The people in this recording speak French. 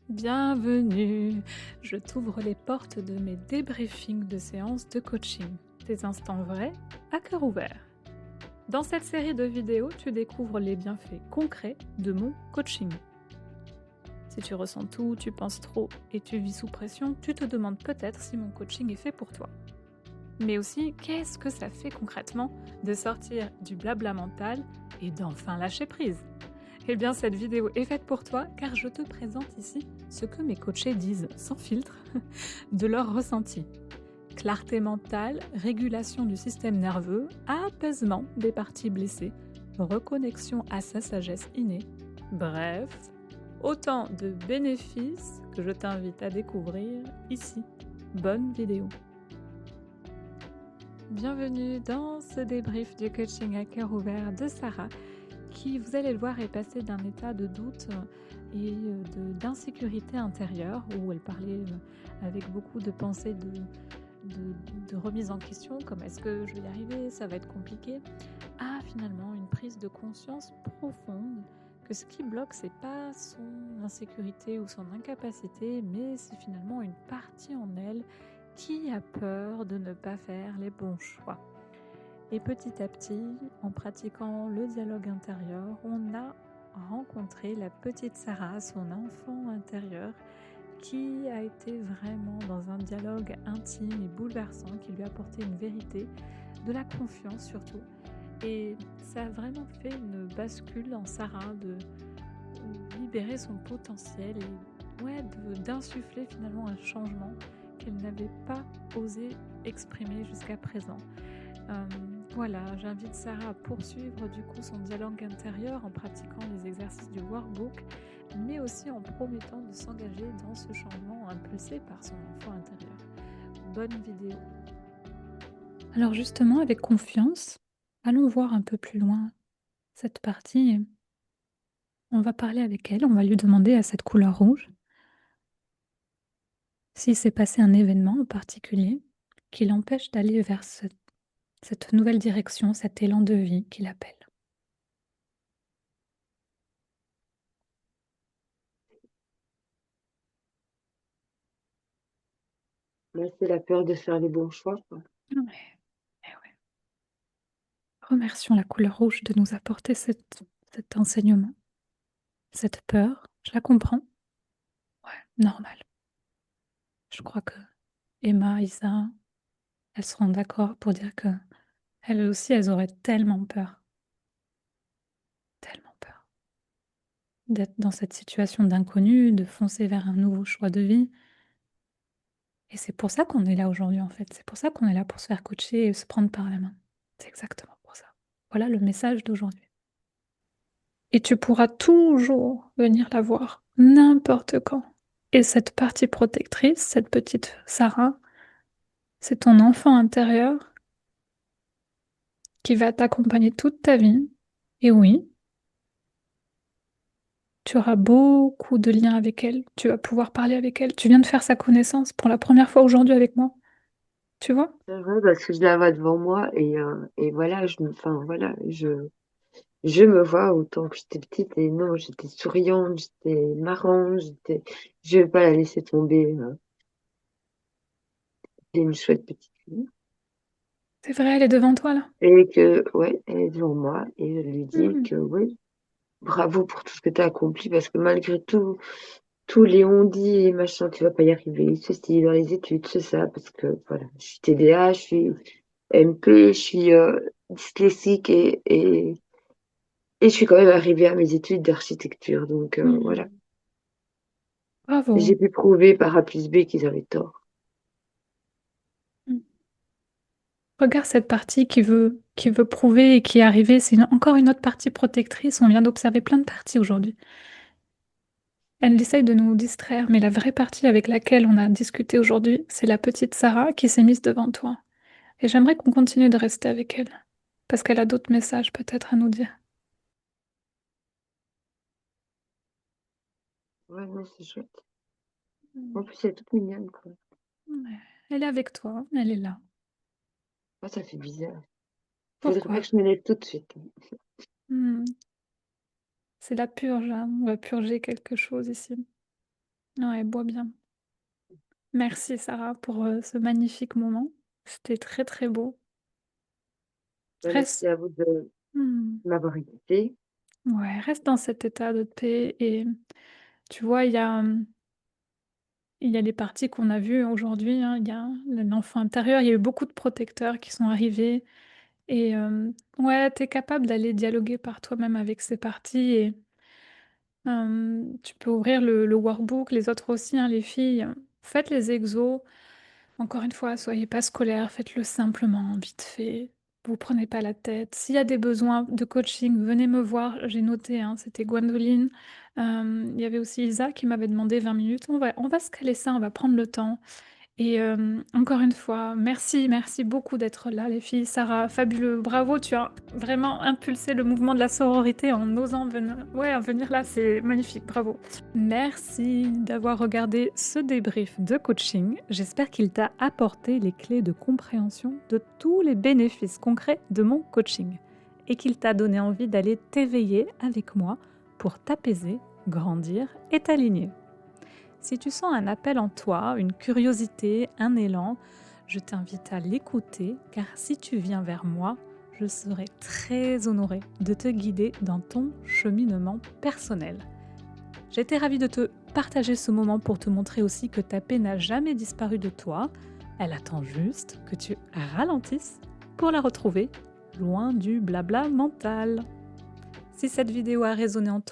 Bienvenue! Je t'ouvre les portes de mes débriefings de séances de coaching. Des instants vrais à cœur ouvert. Dans cette série de vidéos, tu découvres les bienfaits concrets de mon coaching. Si tu ressens tout, tu penses trop et tu vis sous pression, tu te demandes peut-être si mon coaching est fait pour toi. Mais aussi, qu'est-ce que ça fait concrètement de sortir du blabla mental et d'enfin lâcher prise? Eh bien, cette vidéo est faite pour toi car je te présente ici ce que mes coachés disent sans filtre de leur ressenti. Clarté mentale, régulation du système nerveux, apaisement des parties blessées, reconnexion à sa sagesse innée. Bref, autant de bénéfices que je t'invite à découvrir ici. Bonne vidéo! Bienvenue dans ce débrief du coaching à cœur ouvert de Sarah, qui, vous allez le voir, est passée d'un état de doute et d'insécurité intérieure, où elle parlait avec beaucoup de pensées de remise en question, comme est-ce que je vais y arriver, ça va être compliqué, à finalement une prise de conscience profonde que ce qui bloque, c'est pas son insécurité ou son incapacité, mais c'est finalement une partie en elle qui a peur de ne pas faire les bons choix. Et petit à petit, en pratiquant le dialogue intérieur, on a rencontré la petite Sarah, son enfant intérieur, qui a été vraiment dans un dialogue intime et bouleversant, qui lui a apporté une vérité, de la confiance surtout. Et ça a vraiment fait une bascule en Sarah de libérer son potentiel et d'insuffler finalement un changement qu'elle n'avait pas osé exprimer jusqu'à présent. Voilà, j'invite Sarah à poursuivre du coup son dialogue intérieur en pratiquant les exercices du workbook, mais aussi en promettant de s'engager dans ce changement impulsé par son enfant intérieur. Bonne vidéo. Alors justement, avec confiance, allons voir un peu plus loin cette partie. On va parler avec elle, on va lui demander à cette couleur rouge s'il s'est passé un événement en particulier qui l'empêche d'aller vers cette nouvelle direction, cet élan de vie qu'il appelle. Moi, c'est la peur de faire les bons choix, quoi. Ouais, eh ouais. Remercions la couleur rouge de nous apporter cet enseignement, cette peur. Je la comprends. Ouais, normal. Je crois que Emma, Isa, elles seront d'accord pour dire que elles aussi, elles auraient tellement peur d'être dans cette situation d'inconnu, de foncer vers un nouveau choix de vie. Et c'est pour ça qu'on est là aujourd'hui, en fait. C'est pour ça qu'on est là pour se faire coacher et se prendre par la main. C'est exactement pour ça. Voilà le message d'aujourd'hui. Et tu pourras toujours venir la voir, n'importe quand. Et cette partie protectrice, cette petite Sarah, c'est ton enfant intérieur qui va t'accompagner toute ta vie. Et oui, tu auras beaucoup de liens avec elle. Tu vas pouvoir parler avec elle. Tu viens de faire sa connaissance pour la première fois aujourd'hui avec moi. Tu vois? C'est vrai, parce que je la vois devant moi et voilà, enfin, voilà, je me vois autant que j'étais petite et non, j'étais souriante, j'étais marrante, je vais pas la laisser tomber. C'est une chouette petite fille. C'est vrai, elle est devant toi là. Et que, ouais, elle est devant moi et je lui dis Mhm. que oui, bravo pour tout ce que tu as accompli parce que malgré tout, tous les on-dit et machin, tu vas pas y arriver, ceci dans les études, c'est ça, parce que voilà, je suis TDA, je suis MP, je suis dyslexique et je suis quand même arrivée à mes études d'architecture. Donc voilà, Mhm. Bravo. j'ai pu prouver par A plus B qu'ils avaient tort. Mhm. Regarde cette partie qui veut prouver et qui est arrivée. C'est encore une autre partie protectrice. On vient d'observer plein de parties aujourd'hui. Elle essaye de nous distraire, mais la vraie partie avec laquelle on a discuté aujourd'hui, c'est la petite Sarah qui s'est mise devant toi. Et j'aimerais qu'on continue de rester avec elle, parce qu'elle a d'autres messages peut-être à nous dire. Ouais, non, c'est chouette. Mm. En plus, elle est toute mignonne, quoi. Ouais. Elle est avec toi, elle est là. Moi, ça fait bizarre. Faudrait pas Pourquoi? que je me lève tout de suite. Hmm. C'est la purge, hein. On va purger quelque chose ici. Ouais, bois bien. Merci Sarah pour, ce magnifique moment. C'était très, très beau. Merci Reste à vous de mmh, m'avoir écoutée. ouais, reste dans cet état de paix et tu vois, il y a les parties qu'on a vues aujourd'hui, hein. Il y a l'enfant intérieur, il y a eu beaucoup de protecteurs qui sont arrivés et ouais, tu es capable d'aller dialoguer par toi-même avec ces parties et tu peux ouvrir le workbook, les autres aussi, hein, les filles. Faites les exos. Encore une fois, soyez pas scolaire, faites-le simplement, vite fait. Vous prenez pas la tête. S'il y a des besoins de coaching, venez me voir. J'ai noté, hein, c'était Gwendoline. Il y avait aussi Isa qui m'avait demandé 20 minutes. On va se caler ça, on va prendre le temps. Et encore une fois, merci, merci beaucoup d'être là, les filles. Sarah, fabuleux, bravo, tu as vraiment impulsé le mouvement de la sororité en osant venir, ouais, en venir là, c'est magnifique, bravo. Merci d'avoir regardé ce débrief de coaching. J'espère qu'il t'a apporté les clés de compréhension de tous les bénéfices concrets de mon coaching et qu'il t'a donné envie d'aller t'éveiller avec moi pour t'apaiser, grandir et t'aligner. Si tu sens un appel en toi, une curiosité, un élan, je t'invite à l'écouter car si tu viens vers moi, je serai très honorée de te guider dans ton cheminement personnel. J'étais ravie de te partager ce moment pour te montrer aussi que ta paix n'a jamais disparu de toi. Elle attend juste que tu ralentisses pour la retrouver loin du blabla mental. Si cette vidéo a résonné en toi,